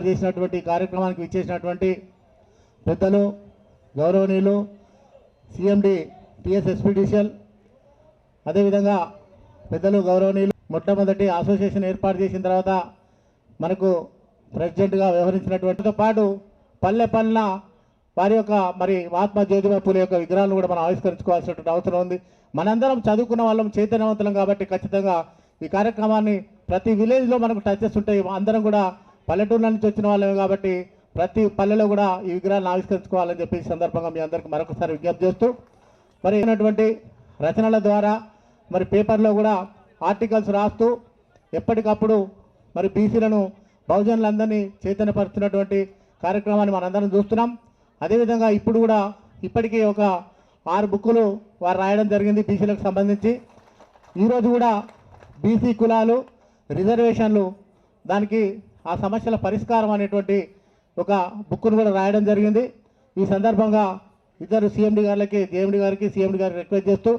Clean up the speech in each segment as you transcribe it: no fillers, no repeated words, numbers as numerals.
చేసినటువంటి కార్యక్రమానికి విచ్చేసినటువంటి పెద్దలు గౌరవనీయులు సిఎండి టిఎస్ ఎస్పీడీసీఎల్, అదేవిధంగా పెద్దలు గౌరవనీయులు మొట్టమొదటి అసోసియేషన్ ఏర్పాటు చేసిన తర్వాత మనకు ప్రెసిడెంట్గా వ్యవహరించినటువంటితో పాటు పల్లె పల్లెన వారి యొక్క మహాత్మా జ్యోతిబా పూలే యొక్క విగ్రహాలను కూడా మనం ఆవిష్కరించుకోవాల్సినటువంటి అవసరం ఉంది. మనందరం చదువుకున్న వాళ్ళం, చైతన్యవంతులం కాబట్టి ఖచ్చితంగా ఈ కార్యక్రమాన్ని ప్రతి విలేజ్లో మనకు టచెస్ ఉంటాయి. అందరం కూడా పల్లెటూర్ల నుంచి వచ్చిన వాళ్ళమే కాబట్టి ప్రతి పల్లెలో కూడా ఈ విగ్రహాలను ఆవిష్కరించుకోవాలని చెప్పి సందర్భంగా మీ అందరికీ మరొకసారి విజ్ఞప్తి చేస్తూ అయినటువంటి రచనల ద్వారా పేపర్లో కూడా ఆర్టికల్స్ రాస్తూ ఎప్పటికప్పుడు బీసీలను బహుజనులందరినీ చైతన్యపరుస్తున్నటువంటి కార్యక్రమాన్ని మనందరం చూస్తున్నాం. అదేవిధంగా ఇప్పుడు కూడా ఇప్పటికీ ఒక 6 బుక్కులు వారు రాయడం జరిగింది బీసీలకు సంబంధించి. ఈరోజు కూడా బీసీ కులాలు, రిజర్వేషన్లు, దానికి ఆ సమస్యల పరిష్కారం అనేటువంటి ఒక బుక్కును కూడా రాయడం జరిగింది. ఈ సందర్భంగా ఇద్దరు సీఎండి గారికి, జేఎండి గారికి, సీఎండి గారికి రిక్వెస్ట్ చేస్తూ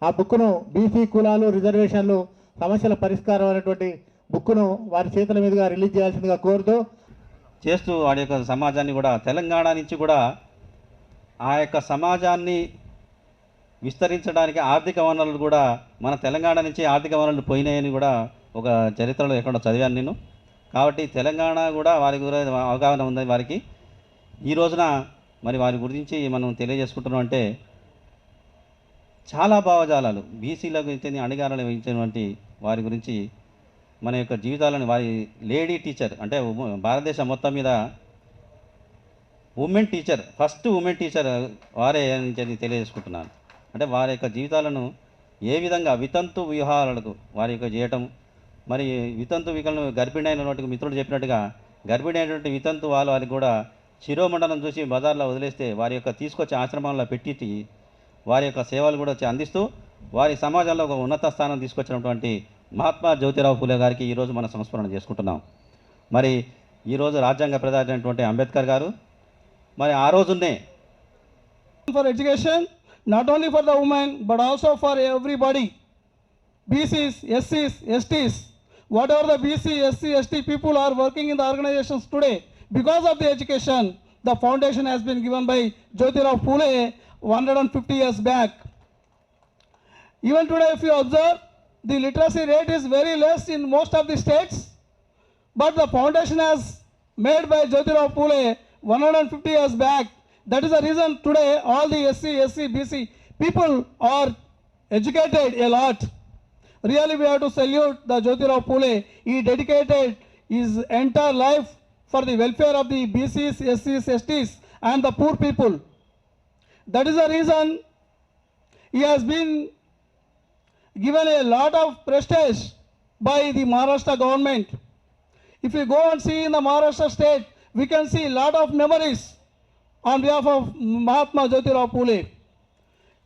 ఆ బుక్కును బీసీ కులాలు, రిజర్వేషన్లు, సమస్యల పరిష్కారం అనేటువంటి బుక్కును వారి చేతుల మీదుగా రిలీజ్ చేయాల్సిందిగా కోరుతూ చేస్తూ వాడి యొక్క సమాజాన్ని కూడా తెలంగాణ నుంచి కూడా ఆ యొక్క సమాజాన్ని విస్తరించడానికి ఆర్థిక వనరులు కూడా మన తెలంగాణ నుంచి ఆర్థిక వనరులు పోయినాయని కూడా ఒక చరిత్రలో ఎక్కడో చదివాను నేను. కాబట్టి తెలంగాణ కూడా వారి గురించి అవగాహన ఉంది వారికి. ఈ రోజున వారి గురించి మనం తెలియజేసుకుంటున్నాం అంటే చాలా భావజాలాలు బీసీలకు ఇచ్చిన అణిగారాలు వహించినటువంటి వారి గురించి మన యొక్క జీవితాలను వారి లేడీ టీచర్ అంటే భారతదేశం మొత్తం మీద women teacher, first women teacher వారే అని తెలియజేసుకుంటున్నాను. అంటే వారి యొక్క జీవితాలను ఏ విధంగా వితంతు వివాహాలకు వారి యొక్క చేయటం, వితంతు వికలను గర్భిణి అయినటువంటి మిత్రుడు చెప్పినట్టుగా గర్భిణి అయినటువంటి వితంతు వారికి కూడా శిరోమండలం చూసి బజార్లో వదిలేస్తే వారి యొక్క తీసుకొచ్చి ఆశ్రమాల్లో పెట్టి వారి యొక్క సేవలు కూడా అందిస్తూ వారి సమాజంలో ఒక ఉన్నత స్థానం తీసుకొచ్చినటువంటి మహాత్మా జ్యోతిరావు పూలే గారికి ఈరోజు మనం సంస్మరణ చేసుకుంటున్నాం. ఈరోజు రాజ్యాంగ ప్రధాని అయినటువంటి అంబేద్కర్ గారు ఆ రోజునే for education not only for the women but also for everybody, BCs, SCs, STs, whatever the BC, SC, ST people are working in the organizations today because of the education the foundation has been given by Jyotirao Phule 150 years back. Even today if you observe, the literacy rate is very less in most of the states, but the foundation has made by Jyotirao Phule 150 years back. That is the reason today all the SC, SC, BC people are educated a lot. Really we have to salute the Jyotirao Phule. He dedicated his entire life for the welfare of the BCs, SCs, STs and the poor people. That is the reason he has been given a lot of prestige by the Maharashtra government. If we go and see in the Maharashtra state, we can see a lot of memories on behalf of Mahatma Jyotirao Phule.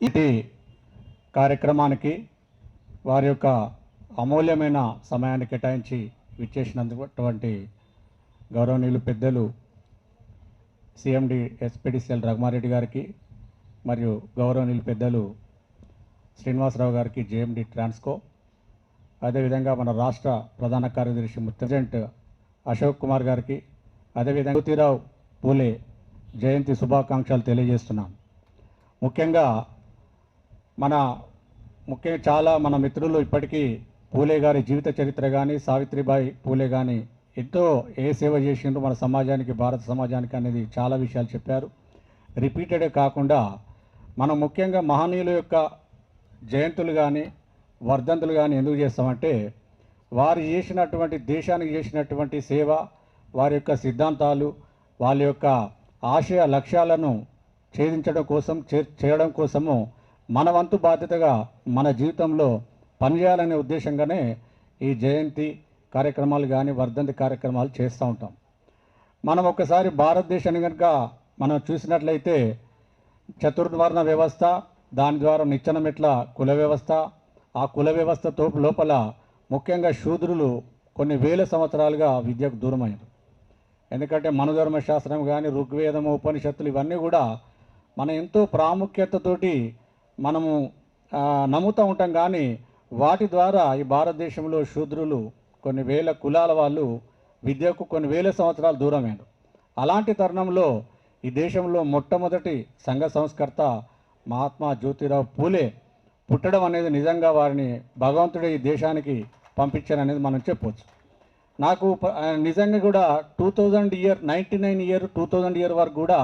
ఇది కార్యక్రమానికి వారి యొక్క అమూల్యమైన సమయాన్ని కేటాయించి విచ్చేసినందుకు గౌరవనీయులు పెద్దలు CMD SPDCL Raghuma Reddy గారికి మరియు గౌరవనీయులు పెద్దలు శ్రీనివాసరావు గారికి, జేఎండి ట్రాన్స్కో, అదేవిధంగా మన రాష్ట్ర ప్రధాన కార్యదర్శి ప్రెసిడెంట్ అశోక్ కుమార్ గారికి, అదేవిధంగా జ్యోతిరావు పూలే జయంతి శుభాకాంక్షలు తెలియజేస్తున్నాం. ముఖ్యంగా చాలా మన మిత్రులు ఇప్పటికీ పూలే గారి జీవిత చరిత్ర కానీ, సావిత్రిబాయి పూలే కానీ ఎంతో సేవ చేసిండ్రు మన సమాజానికి, భారత సమాజానికి అనేది చాలా విషయాలు చెప్పారు. రిపీటెడే కాకుండా మనం ముఖ్యంగా మహనీయుల యొక్క జయంతులు కానీ, వర్ధంతులు కానీ ఎందుకు చేస్తామంటే వారు చేసినటువంటి, దేశానికి చేసినటువంటి సేవ, వారి యొక్క సిద్ధాంతాలు, వాళ్ళ యొక్క ఆశయ లక్ష్యాలను చేయడం కోసము మన వంతు బాధ్యతగా మన జీవితంలో పనిచేయాలనే ఉద్దేశంగానే ఈ జయంతి కార్యక్రమాలు కానీ, వర్ధంతి కార్యక్రమాలు చేస్తూ ఉంటాం. మనం ఒక్కసారి భారతదేశాన్ని కనుక మనం చూసినట్లయితే చతుర్వర్ణ వ్యవస్థ, దాని ద్వారా నిచ్చెన మెట్ల కుల వ్యవస్థ, ఆ కుల వ్యవస్థతో లోపల ముఖ్యంగా శూద్రులు కొన్ని వేల సంవత్సరాలుగా విద్యకు దూరమయ్యారు. ఎందుకంటే మనుధర్మ శాస్త్రం కానీ, ఋగ్వేదము, ఉపనిషత్తులు ఇవన్నీ కూడా మనం ఎంతో ప్రాముఖ్యతతోటి మనము నమ్ముతూ ఉంటాం. కానీ వాటి ద్వారా ఈ భారతదేశంలో శూద్రులు కొన్ని వేల కులాల వాళ్ళు విద్యకు కొన్ని వేల సంవత్సరాలు దూరమైండు. అలాంటి తరుణంలో ఈ దేశంలో మొట్టమొదటి సంఘ సంస్కర్త మహాత్మా జ్యోతిరావు పూలే పుట్టడం అనేది నిజంగా వారిని భగవంతుడే ఈ దేశానికి పంపించారనేది మనం చెప్పవచ్చు. నాకు నిజంగా కూడా 2000 ఇయర్ వరకు కూడా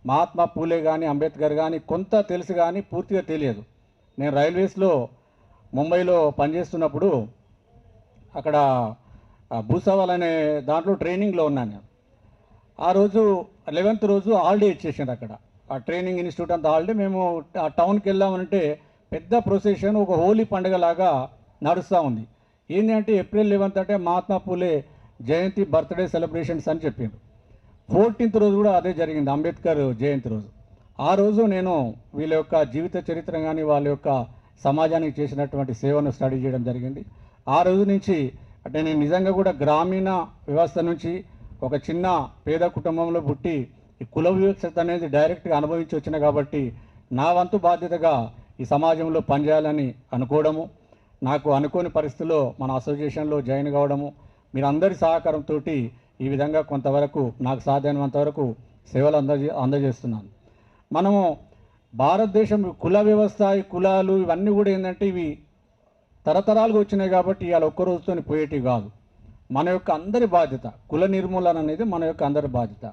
మహాత్మా పూలే కానీ అంబేద్కర్ కానీ కొంత తెలుసు కానీ పూర్తిగా తెలియదు. నేను రైల్వేస్లో ముంబైలో పనిచేస్తున్నప్పుడు అక్కడ భూసవాల్ అనే దాంట్లో ట్రైనింగ్లో ఉన్నాను నేను. ఆ రోజు 11th రోజు హాలిడే ఇచ్చేసారు అక్కడ. ఆ ట్రైనింగ్ ఇన్స్టిట్యూట్ అంతా హాలిడే. మేము ఆ టౌన్కి వెళ్ళామంటే పెద్ద ప్రొసెషన్ ఒక హోలీ పండుగలాగా నడుస్తూ ఉంది. ఏంటి అంటే ఏప్రిల్ 11th అంటే మహాత్మా పూలే జయంతి బర్త్డే సెలబ్రేషన్స్ అని చెప్పిండు. 14th రోజు కూడా అదే జరిగింది, అంబేద్కర్ జయంతి రోజు. ఆ రోజు నేను వీళ్ళ యొక్క జీవిత చరిత్ర కానీ వాళ్ళ యొక్క సమాజానికి చేసినటువంటి సేవను స్టడీ చేయడం జరిగింది. ఆ రోజు నుంచి అంటే నేను నిజంగా కూడా గ్రామీణ వ్యవస్థ నుంచి ఒక చిన్న పేద కుటుంబంలో పుట్టి ఈ కుల వివక్షత అనేది డైరెక్ట్గా అనుభవించి వచ్చిన కాబట్టి నా వంతు బాధ్యతగా ఈ సమాజంలో పనిచేయాలని అనుకోవడము, నాకు అనుకోని పరిస్థితుల్లో మన అసోసియేషన్లో జాయిన్ కావడము, మీరందరి సహకారంతో ఈ విధంగా కొంతవరకు నాకు సాధ్యమైనంత వరకు సేవలు అందజేస్తున్నాను. మనము భారతదేశం కుల వ్యవస్థ, ఈ కులాలు ఇవన్నీ కూడా ఏంటంటే ఇవి తరతరాలుగా వచ్చినాయి కాబట్టి ఇవాళ ఒక్క రోజుతో పోయేటివి కాదు. మన యొక్క అందరి బాధ్యత. కుల నిర్మూలన అనేది మన యొక్క అందరి బాధ్యత.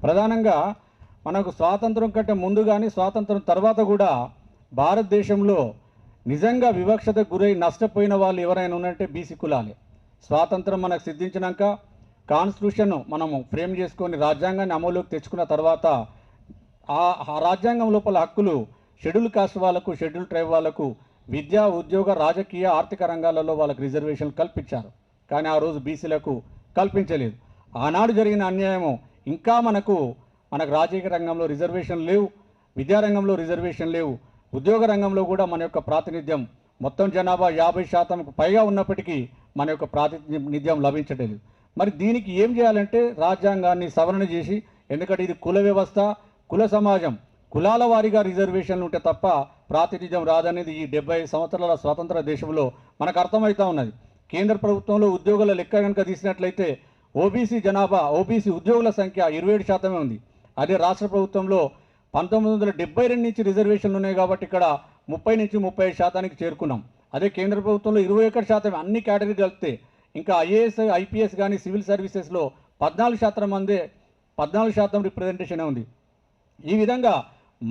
ప్రధానంగా మనకు స్వాతంత్రం కంటే ముందు కానీ స్వాతంత్రం తర్వాత కూడా భారతదేశంలో నిజంగా వివక్షతకు గురై నష్టపోయిన వాళ్ళు ఎవరైనా ఉన్నారంటే బీసీ కులాలే. స్వాతంత్రం మనకు సిద్ధించినాక కాన్స్టిట్యూషన్ మనము ఫ్రేమ్ చేసుకొని రాజ్యాంగాన్ని అమలులోకి తెచ్చుకున్న తర్వాత ఆ రాజ్యాంగం లోపల హక్కులు షెడ్యూల్ కాస్ట్ వాళ్ళకు, షెడ్యూల్ ట్రైబ్ వాళ్ళకు విద్యా, ఉద్యోగ, రాజకీయ, ఆర్థిక రంగాలలో వాళ్ళకు రిజర్వేషన్లు కల్పించారు. కానీ ఆ రోజు బీసీలకు కల్పించలేదు. ఆనాడు జరిగిన అన్యాయము ఇంకా మనకు రాజకీయ రంగంలో రిజర్వేషన్ లేవు, విద్యారంగంలో రిజర్వేషన్ లేవు, ఉద్యోగ రంగంలో కూడా మన యొక్క ప్రాతినిధ్యం మొత్తం జనాభా 50% పైగా ఉన్నప్పటికీ మన యొక్క ప్రాతినిధ్యం లభించలేదు. మరి దీనికి ఏం చేయాలంటే రాజ్యాంగాన్ని సవరణ చేసి, ఎందుకంటే ఇది కుల వ్యవస్థ, కుల సమాజం, కులాల వారీగా రిజర్వేషన్లు ఉంటే తప్ప ప్రాతినిధ్యం రాదనేది ఈ 70 సంవత్సరాల స్వాతంత్ర దేశంలో మనకు అర్థమవుతూ ఉన్నది. కేంద్ర ప్రభుత్వంలో ఉద్యోగుల లెక్క కనుక తీసినట్లయితే ఓబీసీ జనాభా, ఓబీసీ ఉద్యోగుల సంఖ్య 27% ఉంది. అదే రాష్ట్ర ప్రభుత్వంలో 1972 నుంచి రిజర్వేషన్లు ఉన్నాయి కాబట్టి ఇక్కడ 30 నుంచి 35% చేరుకున్నాం. అదే కేంద్ర ప్రభుత్వంలో 21% అన్ని కేటగిరీ కలిపితే ఇంకా ఐఏఎస్, ఐపీఎస్ కానీ సివిల్ సర్వీసెస్లో 14% రిప్రజెంటేషన్ ఉంది. ఈ విధంగా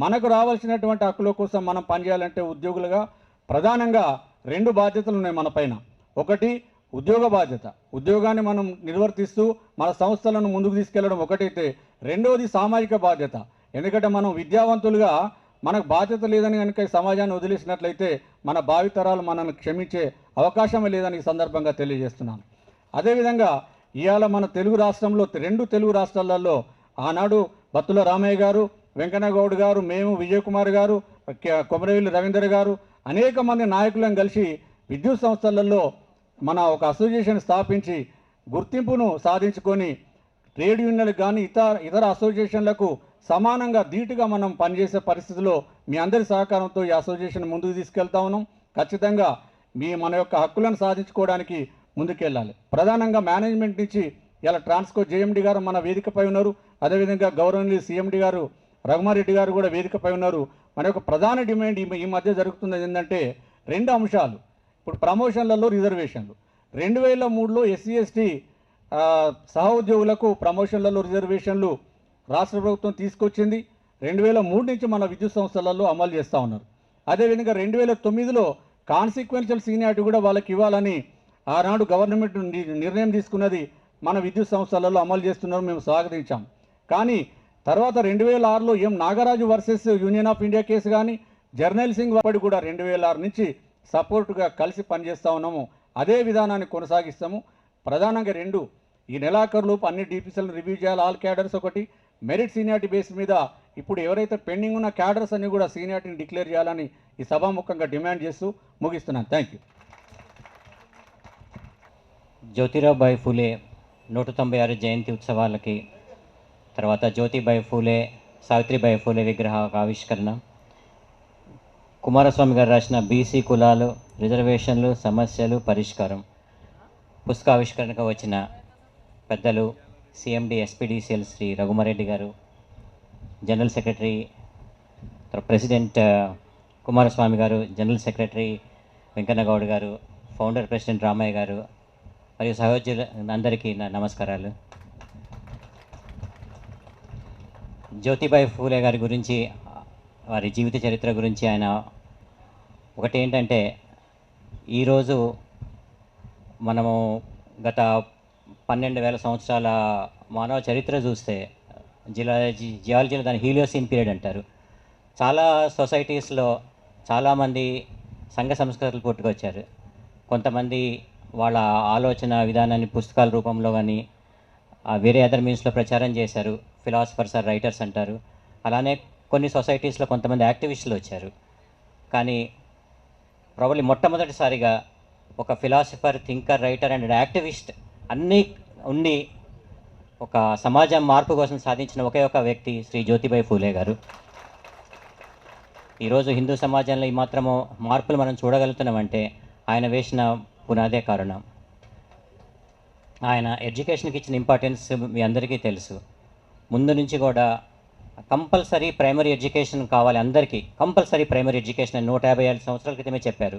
మనకు రావాల్సినటువంటి హక్కుల కోసం మనం పనిచేయాలంటే ఉద్యోగులుగా ప్రధానంగా 2 బాధ్యతలు ఉన్నాయి మన పైన. ఒకటి ఉద్యోగ బాధ్యత, ఉద్యోగాన్ని మనం నిర్వర్తిస్తూ మన సంస్థలను ముందుకు తీసుకెళ్లడం ఒకటైతే, రెండవది సామాజిక బాధ్యత. ఎందుకంటే మనం విద్యావంతులుగా మనకు బాధ్యత లేదని కనుక ఈ సమాజాన్ని వదిలేసినట్లయితే మన భావితరాలు మనల్ని క్షమించే అవకాశమే లేదని ఈ సందర్భంగా తెలియజేస్తున్నాను. అదేవిధంగా ఇవాళ మన తెలుగు రాష్ట్రంలో 2 తెలుగు రాష్ట్రాలలో ఆనాడు బత్తుల రామయ్య గారు, వెంకన్నగౌడ్ గారు, మేము విజయకుమార్ గారు, కొమరవెల్లి రవీందర్ గారు అనేక మంది నాయకులను కలిసి విద్యుత్ సంస్థలలో మన ఒక అసోసియేషన్ స్థాపించి గుర్తింపును సాధించుకొని ట్రేడ్ యూనియన్లకు కానీ ఇతర అసోసియేషన్లకు సమానంగా ధీటుగా మనం పనిచేసే పరిస్థితిలో మీ అందరి సహకారంతో ఈ అసోసియేషన్ ముందుకు తీసుకెళ్తా ఉన్నాం. ఖచ్చితంగా మన యొక్క హక్కులను సాధించుకోవడానికి ముందుకెళ్ళాలి. ప్రధానంగా మేనేజ్మెంట్ నుంచి ఇలా ట్రాన్స్కో జేఎండి గారు మన వేదికపై ఉన్నారు. అదేవిధంగా గౌరవనీయులు సీఎండి గారు రఘుమారెడ్డి గారు కూడా వేదికపై ఉన్నారు. మన యొక్క ప్రధాన డిమాండ్ ఈ మధ్య జరుగుతున్నది ఏంటంటే 2 అంశాలు. ఇప్పుడు ప్రమోషన్లలో రిజర్వేషన్లు 2003లో ఎస్సీ ఎస్టీ సహ ఉద్యోగులకు ప్రమోషన్లలో రిజర్వేషన్లు రాష్ట్ర ప్రభుత్వం తీసుకొచ్చింది. 2003 నుంచి మన విద్యుత్ సంస్థలలో అమలు చేస్తూ ఉన్నారు. అదేవిధంగా 2009లో కాన్సిక్వెన్షియల్ సీనియారిటీ కూడా వాళ్ళకి ఇవ్వాలని ఆనాడు గవర్నమెంట్ నిర్ణయం తీసుకున్నది. మన విద్యుత్ సంస్థలలో అమలు చేస్తున్నారు, మేము స్వాగతించాం. కానీ తర్వాత 2006లో Nagaraju versus Union of India case కానీ, జర్నల్ సింగ్ వాడి కూడా 2006 నుంచి సపోర్టుగా కలిసి పనిచేస్తూ ఉన్నాము. అదే విధానాన్ని కొనసాగిస్తాము. ప్రధానంగా 2 ఈ నెలాఖరులోపు అన్ని డిపిసిలను రివ్యూ చేయాలి. ఆల్ క్యాడర్స్ ఒకటి, మెరిట్ సీనియారిటీ బేస్ మీద ఇప్పుడు ఎవరైతే పెండింగ్ ఉన్న క్యాడర్స్ అన్ని కూడా సీనియారిటీని డిక్లేర్ చేయాలని ఈ సభాముఖంగా డిమాండ్ చేస్తూ ముగిస్తున్నాను. Thank you. జ్యోతిరావుబాయి ఫూలే 196 జయంతి ఉత్సవాలకి తర్వాత జ్యోతిబాయి ఫూలే, సావిత్రిబాయి ఫూలే విగ్రహ ఆవిష్కరణ, కుమారస్వామి గారు రాసిన బీసీ కులాలు, రిజర్వేషన్లు, సమస్యలు, పరిష్కారం పుస్తకావిష్కరణకు వచ్చిన పెద్దలు సిఎండి ఎస్పీడీసీఎల్ శ్రీ రఘుమారెడ్డి గారు, జనరల్ సెక్రటరీ ప్రెసిడెంట్ కుమారస్వామి గారు, జనరల్ సెక్రటరీ వెంకన్నగౌడ్ గారు, ఫౌండర్ ప్రెసిడెంట్ రామయ్య గారు మరియు సహోద్యోగులు అందరికీ నా నమస్కారాలు. జ్యోతిబాయి ఫూలే గారి గురించి, వారి జీవిత చరిత్ర గురించి ఆయన ఒకటి ఏంటంటే, ఈరోజు మనము గత 12,000 సంవత్సరాల మానవ చరిత్ర చూస్తే జియాలజీలో దాని హీలియోసీన్ పీరియడ్ అంటారు. చాలా సొసైటీస్లో చాలామంది సంఘ సంస్కృతులు పుట్టుకొచ్చారు. కొంతమంది వాళ్ళ ఆలోచన విధానాన్ని పుస్తకాల రూపంలో కానీ వేరే అదర్ మీన్స్లో ప్రచారం చేశారు. ఫిలాసఫర్స్ ఆర్ రైటర్స్ అంటారు. అలానే కొన్ని సొసైటీస్లో కొంతమంది యాక్టివిస్టులు వచ్చారు. కానీ ప్రాబబ్లీ మొట్టమొదటిసారిగా ఒక philosopher, thinker, writer and activist అన్నీ ఉండి ఒక సమాజం మార్పు కోసం సాధించిన ఒకే ఒక వ్యక్తి శ్రీ జ్యోతిబాయి ఫూలే గారు. ఈరోజు హిందూ సమాజంలో ఈ మాత్రము మార్పులు మనం చూడగలుగుతున్నామంటే ఆయన వేసిన పునాదే కారణం. ఆయన ఎడ్యుకేషన్కి ఇచ్చిన ఇంపార్టెన్స్ మీ అందరికీ తెలుసు. ముందు నుంచి కూడా కంపల్సరీ ప్రైమరీ ఎడ్యుకేషన్ కావాలి అందరికీ, కంపల్సరీ ప్రైమరీ ఎడ్యుకేషన్ 150 సంవత్సరాల క్రితమే చెప్పారు.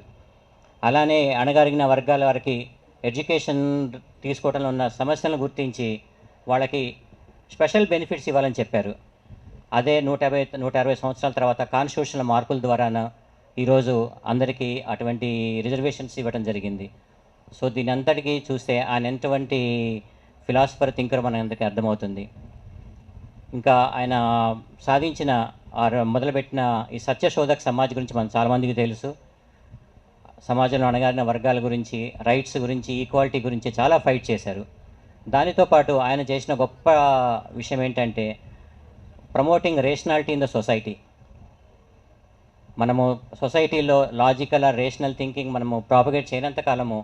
అలానే అణగారిన వర్గాల వారికి ఎడ్యుకేషన్ తీసుకోవడంలో ఉన్న సమస్యలను గుర్తించి వాళ్ళకి స్పెషల్ బెనిఫిట్స్ ఇవ్వాలని చెప్పారు. అదే 160 సంవత్సరాల తర్వాత కాన్స్టిట్యూషనల్ మార్పుల ద్వారా ఈరోజు అందరికీ అటువంటి రిజర్వేషన్స్ ఇవ్వడం జరిగింది. సో దీని అంతటికీ చూస్తే ఆయన ఎంతవంటి ఫిలాసఫర్, థింకర్ మన అందరికీ అర్థమవుతుంది. ఇంకా ఆయన సాధించిన మొదలుపెట్టిన ఈ సత్యశోధక సమాజ్ గురించి మనం చాలామందికి తెలుసు. సమాజంలో అణగారిన వర్గాల గురించి, రైట్స్ గురించి, ఈక్వాలిటీ గురించి చాలా ఫైట్ చేశారు. దానితో పాటు ఆయన చేసిన గొప్ప విషయం ఏంటంటే promoting rationality in the society. మనము సొసైటీలో లాజికల్ ఆర్ రేషనల్ థింకింగ్ మనము ప్రాపగేట్ చేయనంత కాలము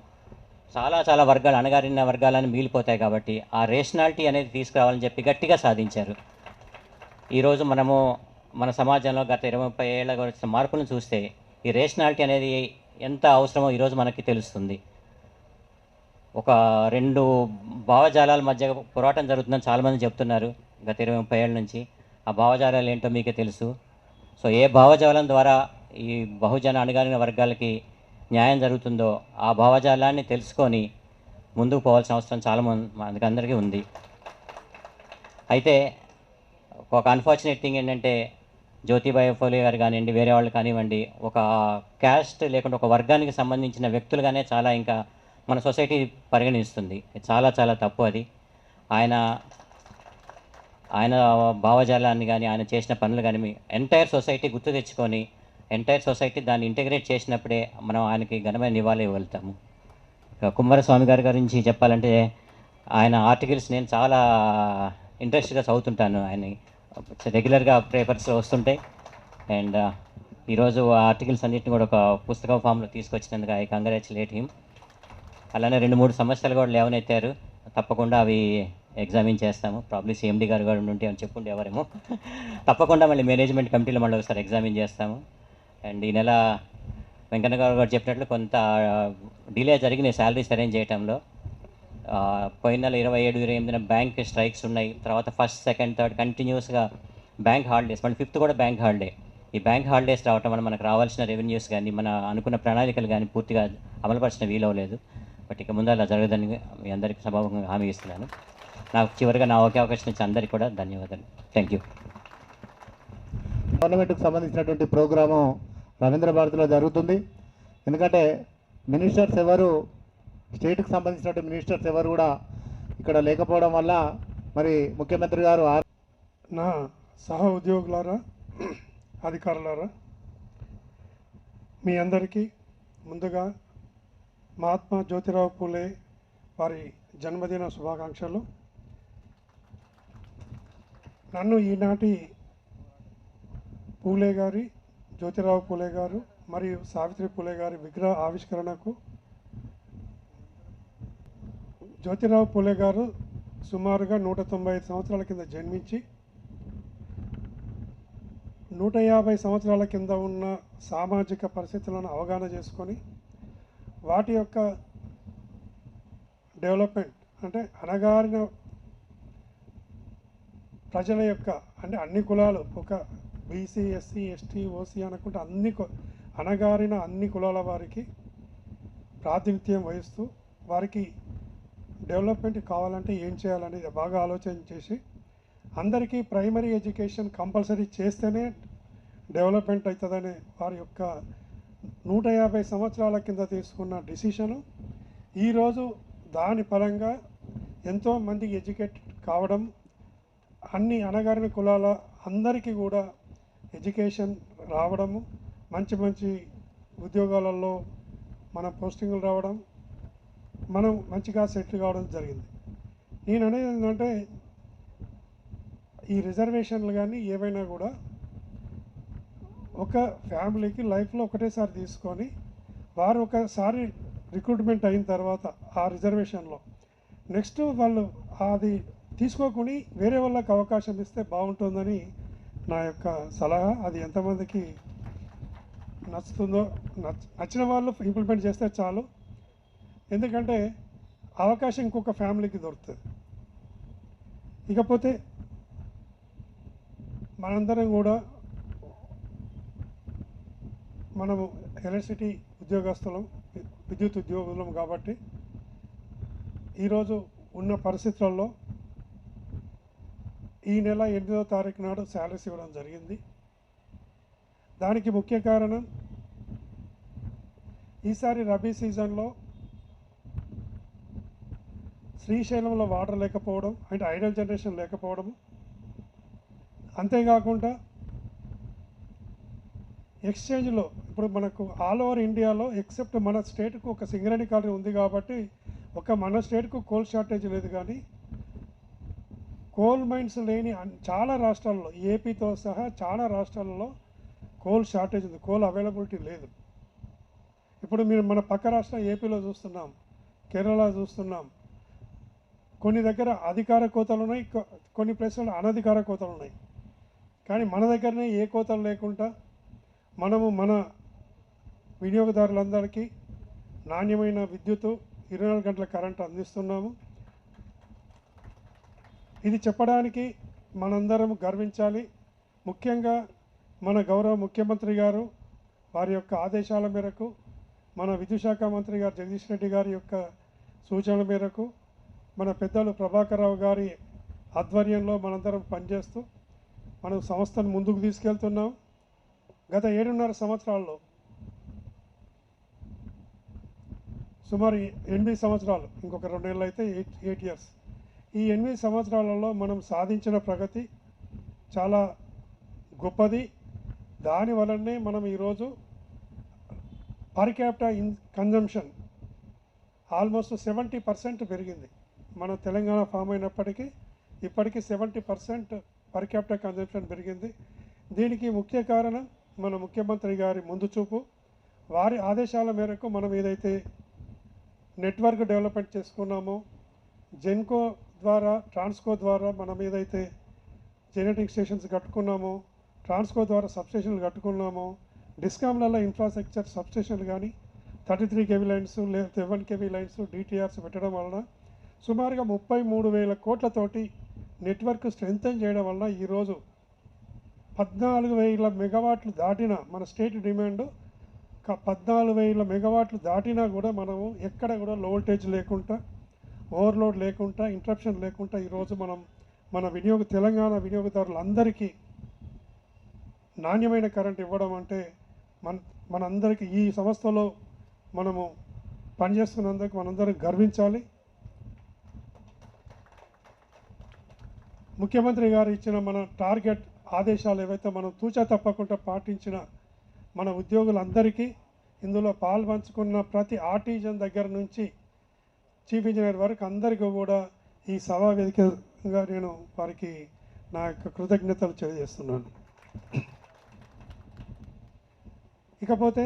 చాలా వర్గాలు, అణగారిన వర్గాలను మిగిలిపోతాయి. కాబట్టి ఆ రేషనాలిటీ అనేది తీసుకురావాలని చెప్పి గట్టిగా సాధించారు. ఈరోజు మనము మన సమాజంలో గత 20-30 ఏళ్ళ వచ్చిన మార్పులను చూస్తే ఈ రేషనాలిటీ అనేది ఎంత అవసరమో ఈరోజు మనకి తెలుస్తుంది. ఒక 2 భావజాలాల మధ్య పోరాటం జరుగుతుందని చాలామంది చెప్తున్నారు గత 20-30 ఏళ్ళ నుంచి. ఆ భావజాలాలు ఏంటో మీకే తెలుసు. సో ఏ భావజాలం ద్వారా ఈ బహుజన అణగారిన వర్గాలకి న్యాయం జరుగుతుందో ఆ భావజాలాన్ని తెలుసుకొని ముందుకు పోవాల్సిన అవసరం చాలా మనకి అందరికీ ఉంది. అయితే ఒక అన్ఫార్చునేట్ థింగ్ ఏంటంటే జ్యోతిబాయి ఫూలే గారు కానివ్వండి, వేరే వాళ్ళు కానివ్వండి, ఒక క్యాస్ట్ లేకుండా ఒక వర్గానికి సంబంధించిన వ్యక్తులుగానే చాలా ఇంకా మన సొసైటీ పరిగణిస్తుంది. చాలా తప్పు అది. ఆయన భావజాలాన్ని కానీ, ఆయన చేసిన పనులు కానీ ఎంటైర్ సొసైటీ గుర్తు తెచ్చుకొని ఎంటైర్ సొసైటీ దాన్ని ఇంటిగ్రేట్ చేసినప్పుడే మనం ఆయనకి ఘనమైన నివాళి ఇవ్వగలుగుతాము. కుమారస్వామి గారి గురించి చెప్పాలంటే ఆయన ఆర్టికల్స్ నేను చాలా ఇంట్రెస్ట్గా చదువుతుంటాను. ఆయన రెగ్యులర్గా పేపర్స్లో వస్తుంటాయి. అండ్ ఈరోజు ఆ ఆర్టికల్స్ అన్నింటిని కూడా ఒక పుస్తకం ఫామ్లో తీసుకొచ్చినందుకు ఐ కంగ్రాచులేట్ హిమ్. అలానే 2-3 సమస్యలు కూడా లేవనెత్తారు. తప్పకుండా అవి ఎగ్జామిన్ చేస్తాము. ప్రాబ్లీ సిఎండి గారు కూడా ఉంటే అని చెప్పుంటే ఎవరేమో. తప్పకుండా మళ్ళీ మేనేజ్మెంట్ కమిటీలో మళ్ళీ ఒకసారి ఎగ్జామిన్ చేస్తాము. అండ్ ఈ నెల వెంకన్న గారు చెప్పినట్లు కొంత డిలే జరిగినాయి శాలరీస్ అరేంజ్ చేయడంలో. పోయిన నెల 27-28 బ్యాంక్ స్ట్రైక్స్ ఉన్నాయి. తర్వాత 1st, 2nd, 3rd కంటిన్యూస్గా బ్యాంక్ హాలిడేస్, మళ్ళీ 5th కూడా బ్యాంక్ హాలిడే. ఈ బ్యాంక్ హాలిడేస్ రావటం వల్ల మనకు రావాల్సిన రెవెన్యూస్ కానీ, మన అనుకున్న ప్రణాళికలు కానీ పూర్తిగా అమలుపరిచిన వీలవలేదు. బట్ ఇక ముందు అలా జరగదని మీ అందరికీ సభాముఖంగా హామీ ఇస్తున్నాను. నాకు చివరిగా నా ఒకే అవకాశం ఇచ్చిన అందరికీ కూడా ధన్యవాదాలు. Thank you. గవర్నమెంట్కి సంబంధించినటువంటి ప్రోగ్రాము రవీంద్ర భారతిలో జరుగుతుంది. ఎందుకంటే మినిస్టర్స్ ఎవరు, స్టేట్కి సంబంధించినటువంటి మినిస్టర్స్ ఎవరు కూడా ఇక్కడ లేకపోవడం వల్ల మరి ముఖ్యమంత్రి గారు నా సహ ఉద్యోగులారా, అధికారులారా, మీ అందరికీ ముందుగా మహాత్మా జ్యోతిరావు పూలే వారి జన్మదిన శుభాకాంక్షలు. నన్ను ఈనాటి పూలే గారి, జ్యోతిరావు పూలే గారు మరియు సావిత్రి పూలే గారి విగ్రహ ఆవిష్కరణకు జ్యోతిరావు పూలే గారు సుమారుగా 195 సంవత్సరాల కింద జన్మించి 150 సంవత్సరాల కింద ఉన్న సామాజిక పరిస్థితులను అవగాహన చేసుకొని వాటి యొక్క డెవలప్మెంట్ అంటే అణగారిన ప్రజల యొక్క అంటే అన్ని కులాలు ఒక బీసీ ఎస్సీ ఎస్టీ ఓసీ అనుకుంటే అణగారిన అన్ని కులాల వారికి ప్రాతినిధ్యం వహిస్తూ వారికి డెవలప్మెంట్ కావాలంటే ఏం చేయాలనేది బాగా ఆలోచన చేసి అందరికీ ప్రైమరీ ఎడ్యుకేషన్ కంపల్సరీ చేస్తేనే డెవలప్మెంట్ అవుతుందనే వారి యొక్క 150 సంవత్సరాల కింద తీసుకున్న డిసిషను ఈరోజు దాని పరంగా ఎంతోమంది ఎడ్యుకేట్ కావడం, అన్ని అణగారిన కులాల అందరికీ కూడా ఎడ్యుకేషన్ రావడము, మంచి మంచి ఉద్యోగాలలో మన పోస్టింగులు రావడం, మనం మంచిగా సెటిల్ కావడం జరిగింది. నేను అనేది ఏంటంటే ఈ రిజర్వేషన్లు కానీ ఏవైనా కూడా ఒక ఫ్యామిలీకి లైఫ్లో ఒకటేసారి తీసుకొని వారు ఒకసారి రిక్రూట్మెంట్ అయిన తర్వాత ఆ రిజర్వేషన్లో నెక్స్ట్ వాళ్ళు అది తీసుకోకుండా వేరే వాళ్ళకి అవకాశం ఇస్తే బాగుంటుందని నా యొక్క సలహా. అది ఎంతమందికి నచ్చుతుందో నచ్చిన వాళ్ళు ఇంప్లిమెంట్ చేస్తే చాలు. ఎందుకంటే అవకాశం ఇంకొక ఫ్యామిలీకి దొరుకుతుంది. ఇకపోతే మనందరం కూడా మనము ఎలక్ట్రిసిటీ ఉద్యోగస్తులం, విద్యుత్ ఉద్యోగులం కాబట్టి ఈరోజు ఉన్న పరిస్థితులలో ఈ నెల 8వ తారీఖు నాడు శాలరీస్ ఇవ్వడం జరిగింది. దానికి ముఖ్య కారణం ఈసారి రబీ సీజన్లో శ్రీశైలంలో వాటర్ లేకపోవడం, అంటే ఐడల్ జనరేషన్ లేకపోవడం, అంతేకాకుండా ఎక్స్చేంజ్లో ఇప్పుడు మనకు ఆల్ ఓవర్ ఇండియాలో ఎక్సెప్ట్ మన స్టేట్కు ఒక సింగరేణి కాలనీ ఉంది కాబట్టి మన స్టేట్కు కోల్ షార్టేజ్ లేదు. కానీ కోల్ మైన్స్ లేని చాలా రాష్ట్రాల్లో, ఏపీతో సహా చాలా రాష్ట్రాలలో కోల్ షార్టేజ్ ఉంది, కోల్ అవైలబిలిటీ లేదు. ఇప్పుడు మీరు మన పక్క రాష్ట్రం ఏపీలో చూస్తున్నాం, కేరళ చూస్తున్నాం. కొన్ని దగ్గర అధికార కోతలు ఉన్నాయి, కొన్ని ప్లేసుల్లో అనధికార కోతలు ఉన్నాయి. కానీ మన దగ్గరనే ఏ కోతలు లేకుండా మనము మన వినియోగదారులందరికీ నాణ్యమైన విద్యుత్తు 24 గంటల కరెంటు అందిస్తున్నాము. ఇది చెప్పడానికి మనందరం గర్వించాలి. ముఖ్యంగా మన గౌరవ ముఖ్యమంత్రి గారు వారి యొక్క ఆదేశాల మేరకు, మన విద్యుత్ శాఖ మంత్రి గారు జగదీష్ రెడ్డి గారి యొక్క సూచనల మేరకు, మన పెద్దలు ప్రభాకర్ రావు గారి ఆధ్వర్యంలో మనందరం పనిచేస్తూ మనం సంస్థను ముందుకు తీసుకెళ్తున్నాం. గత 7.5 సంవత్సరాల్లో సుమారు 8 సంవత్సరాలు, ఇంకొక 2 నెలలు అయితే 8 ఇయర్స్, ఈ 8 సంవత్సరాలలో మనం సాధించిన ప్రగతి చాలా గొప్పది. దానివలనే మనం ఈరోజు పర్ క్యాపిటా కన్జంప్షన్ ఆల్మోస్ట్ 70% పెరిగింది. మన తెలంగాణ ఫామ్ అయినప్పటికీ ఇప్పటికీ 70% పర్ క్యాపిటా కన్జంప్షన్ పెరిగింది. దీనికి ముఖ్య కారణం మన ముఖ్యమంత్రి గారి ముందు చూపు. వారి ఆదేశాల మేరకు మనం ఏదైతే నెట్వర్క్ డెవలప్మెంట్ చేసుకున్నామో, జెన్కో ద్వారా, ట్రాన్స్కో ద్వారా మనం ఏదైతే జెనరేటింగ్ స్టేషన్స్ కట్టుకున్నామో, ట్రాన్స్కో ద్వారా సబ్స్టేషన్లు కట్టుకున్నామో, డిస్కామ్లలో ఇన్ఫ్రాస్ట్రక్చర్ సబ్స్టేషన్లు కానీ 33 kV లైన్స్ లేదా 11 kV లైన్స్ డిటిఆర్స్ పెట్టడం వలన సుమారుగా 33,000 కోట్లతోటి నెట్వర్క్ స్ట్రెంథన్ చేయడం వలన ఈరోజు 14,000 మెగావాట్లు దాటిన మన స్టేట్ డిమాండ్ 14,000 మెగావాట్లు దాటినా కూడా మనము ఎక్కడ కూడా లో వోల్టేజ్ లేకుండా, ఓవర్లోడ్ లేకుండా, ఇంటరప్షన్ లేకుండా ఈరోజు మనం మన తెలంగాణ వినియోగదారులందరికీ నాణ్యమైన కరెంట్ ఇవ్వడం అంటే మనందరికీ ఈ సంస్థలో మనము పనిచేస్తున్నందుకు మనందరం గర్వించాలి. ముఖ్యమంత్రి గారు ఇచ్చిన మన టార్గెట్ ఆదేశాలు ఏవైతే మనం తూచా తప్పకుండా పాటించిన మన ఉద్యోగులందరికీ, ఇందులో పాల్పంచుకున్న ప్రతి ఆర్టిజన్ దగ్గర నుంచి చీఫ్ ఇంజనీర్ వరకు అందరికీ కూడా ఈ సభా వేదికగా నేను వారికి నా యొక్క కృతజ్ఞతలు తెలియజేస్తున్నాను. ఇకపోతే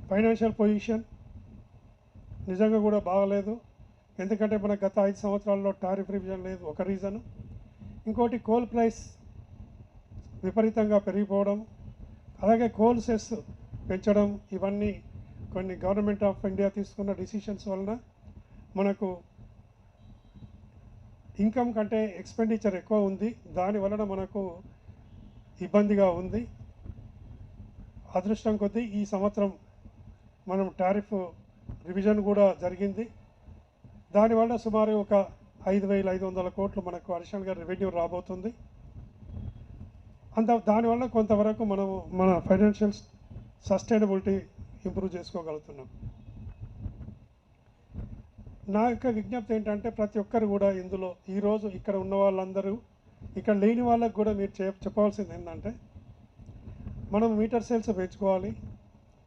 ఫైనాన్షియల్ పొజిషన్ నిజంగా కూడా బాగలేదు. ఎందుకంటే మన గత 5 సంవత్సరాల్లో టారిఫ్ రివిజన్ లేదు, ఒక రీజను. ఇంకోటి కోల్ ప్రైస్ విపరీతంగా పెరిగిపోవడం, అలాగే కోల్ సెస్ పెంచడం, ఇవన్నీ కొన్ని గవర్నమెంట్ ఆఫ్ ఇండియా తీసుకున్న డిసిషన్స్ వలన మనకు ఇన్కమ్ కంటే ఎక్స్పెండిచర్ ఎక్కువ ఉంది. దాని వలన మనకు ఇబ్బందిగా ఉంది. అదృష్టం కొద్దీ ఈ సంవత్సరం మనం టారిఫ్ రివిజన్ కూడా జరిగింది. దానివల్ల సుమారు ఒక 5,500 కోట్లు మనకు అడిషనల్గా రెవెన్యూ రాబోతుంది. దానివల్ల కొంతవరకు మనము మన ఫైనాన్షియల్ సస్టైనబిలిటీ ఇంప్రూవ్ చేసుకోగలుగుతున్నాం. నా యొక్క విజ్ఞప్తి ఏంటంటే ప్రతి ఒక్కరు కూడా ఇందులో ఈరోజు ఇక్కడ ఉన్న వాళ్ళందరూ, ఇక్కడ లేని వాళ్ళకు కూడా మీరు చెప్పవలసింది ఏంటంటే మనం మీటర్ సేల్స్ పెంచుకోవాలి.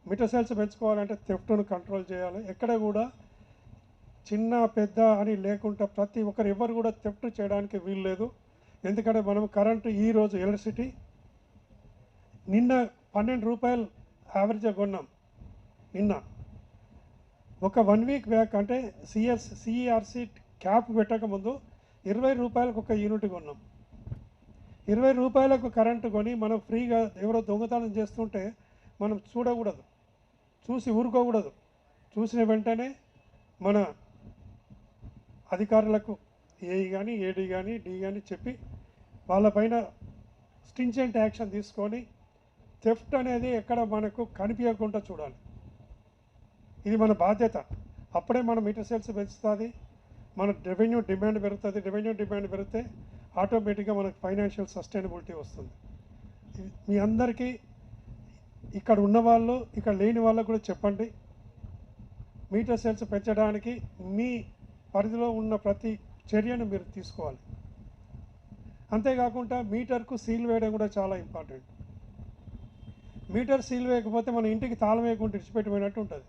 మీటర్ సేల్స్ పెంచుకోవాలంటే థెఫ్ట్ను కంట్రోల్ చేయాలి. ఎక్కడ కూడా చిన్న పెద్ద అని లేకుండా ప్రతి ఒక్కరు ఎవరు కూడా థెఫ్ట్ చేయడానికి వీలు లేదు. ఎందుకంటే మనం కరెంటు ఈరోజు ఎలక్ట్రిసిటీ నిన్న 12 రూపాయలు యావరేజ్గా కొన్నాం. నిన్న ఒక 1 వీక్ బ్యాక్ అంటే సిఈఆర్సి క్యాప్ పెట్టకముందు 20 రూపాయలకు ఒక యూనిట్ కొన్నాం. 20 రూపాయలకు కరెంటు కొని మనం ఫ్రీగా ఎవరో దొంగతనం చేస్తుంటే మనం చూడకూడదు, చూసి ఊరుకోకూడదు. చూసిన వెంటనే మన అధికారులకు ఏఈ కానీ ఏడీ కానీ డి కానీ చెప్పి వాళ్ళపైన స్ట్రింజెంట్ యాక్షన్ తీసుకొని థెఫ్ట్ అనేది ఎక్కడ మనకు కనిపించకుండా చూడాలి. ఇది మన బాధ్యత. అప్పుడే మన మీటర్ సేల్స్ పెంచుతుంది, మన రెవెన్యూ డిమాండ్ పెరుగుతుంది. రెవెన్యూ డిమాండ్ పెరిగితే ఆటోమేటిక్గా మనకు ఫైనాన్షియల్ సస్టైనబిలిటీ వస్తుంది. మీ అందరికీ ఇక్కడ ఉన్నవాళ్ళు ఇక్కడ లేని వాళ్ళకు కూడా చెప్పండి, మీటర్ సేల్స్ పెంచడానికి మీ పరిధిలో ఉన్న ప్రతి చర్యను మీరు తీసుకోవాలి. అంతేకాకుండా మీటర్కు సీల్ వేయడం కూడా చాలా ఇంపార్టెంట్. మీటర్ సీల్ వేయకపోతే మన ఇంటికి తాళం వేయకుండా విడిచిపెట్టిపోయినట్టు ఉంటుంది.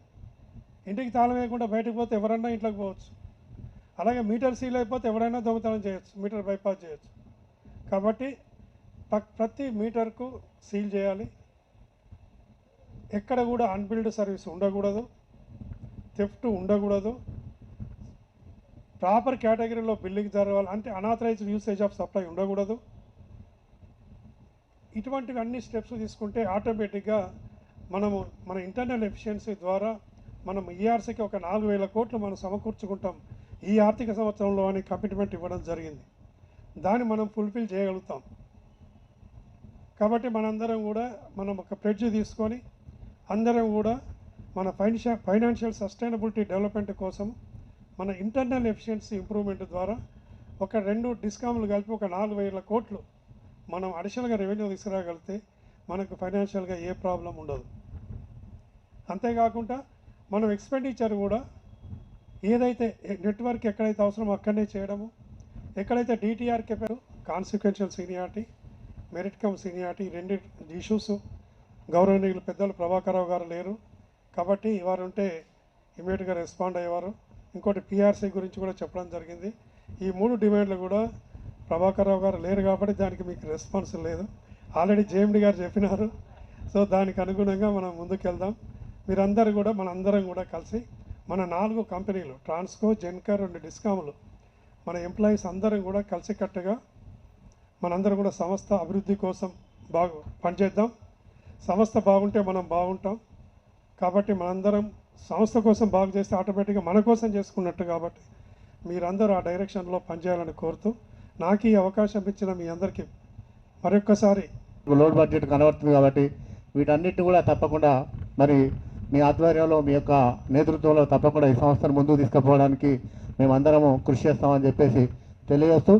ఇంటికి తాళం వేయకుండా బయటకు పోతే ఎవరన్నా ఇంట్లోకి పోవచ్చు. అలాగే మీటర్ సీల్ అయిపోతే ఎవరైనా దొంగతనం చేయొచ్చు, మీటర్ బైపాస్ చేయొచ్చు. కాబట్టి ప్రతి మీటర్కు సీల్ చేయాలి. ఎక్కడ కూడా అన్బిల్డ్ సర్వీస్ ఉండకూడదు, థెఫ్ట్ ఉండకూడదు. ప్రాపర్ కేటగిరీలో బిల్లింగ్ జరగాలి. అంటే అనాథరైజ్డ్ యూసేజ్ ఆఫ్ సప్లై ఉండకూడదు. ఇటువంటివి అన్ని స్టెప్స్ తీసుకుంటే ఆటోమేటిక్గా మనము మన ఇంటర్నల్ ఎఫిషియన్సీ ద్వారా మనం ఈఆర్సీకి ఒక 4,000 కోట్లు మనం సమకూర్చుకుంటాం ఈ ఆర్థిక సంవత్సరంలో అని కమిట్మెంట్ ఇవ్వడం జరిగింది. దాన్ని మనం ఫుల్ఫిల్ చేయగలుగుతాం. కాబట్టి మనందరం కూడా మనం ఒక ప్లెడ్జ్ తీసుకొని అందరం కూడా మన ఫైనాన్షియల్ సస్టైనబిలిటీ డెవలప్మెంట్ కోసం మన ఇంటర్నల్ ఎఫిషియన్సీ ఇంప్రూవ్మెంట్ ద్వారా ఒక 2 డిస్కామ్లు కలిపి ఒక 4,000 కోట్లు మనం అడిషనల్గా రెవెన్యూ తీసుకురాగలిగితే మనకు ఫైనాన్షియల్గా ఏ ప్రాబ్లం ఉండదు. అంతేకాకుండా మనం ఎక్స్పెండిచర్ కూడా ఏదైతే నెట్వర్క్ ఎక్కడైతే అవసరమో అక్కడనే చేయడము, ఎక్కడైతే డిటిఆర్ కెపారు consequential seniority, merit cum seniority, 2 issues గౌరవనీయులు పెద్దలు ప్రభాకరరావు గారు లేరు కాబట్టి వారు ఉంటే ఇమీడియట్గా రెస్పాండ్ అయ్యేవారు. ఇంకోటి పిఆర్సీ గురించి కూడా చెప్పడం జరిగింది. ఈ 3 డిమాండ్లు కూడా ప్రభాకరరావు గారు లేరు కాబట్టి దానికి మీకు రెస్పాన్స్ లేదు. ఆల్రెడీ జేఎండి గారు చెప్పినారు. సో దానికి అనుగుణంగా మనం ముందుకెళ్దాం. మీరందరూ కూడా మనందరం కూడా కలిసి మన 4 కంపెనీలు ట్రాన్స్కో, జెన్కర్, 2 డిస్కాములు మన ఎంప్లాయీస్ అందరం కూడా కలిసికట్టుగా మనందరం కూడా సంస్థ అభివృద్ధి కోసం పనిచేద్దాం. సంస్థ బాగుంటే మనం బాగుంటాం. కాబట్టి మనందరం సంస్థ కోసం బాగు చేస్తే ఆటోమేటిక్గా మన కోసం చేసుకున్నట్టు. కాబట్టి మీరందరూ ఆ డైరెక్షన్లో పనిచేయాలని కోరుతూ నాకు ఈ అవకాశం ఇచ్చిన మీ అందరికీ మరొక్కసారి లోడ్ బడ్జెట్ కనబడుతుంది. కాబట్టి వీటన్నిటిని కూడా తప్పకుండా మరి మీ ఆధ్వర్యంలో మీ యొక్క నేతృత్వంలో తప్పకుండా ఈ సంస్థను ముందుకు తీసుకుపోవడానికి మేమందరము కృషి చేస్తామని చెప్పేసి తెలియజేస్తూ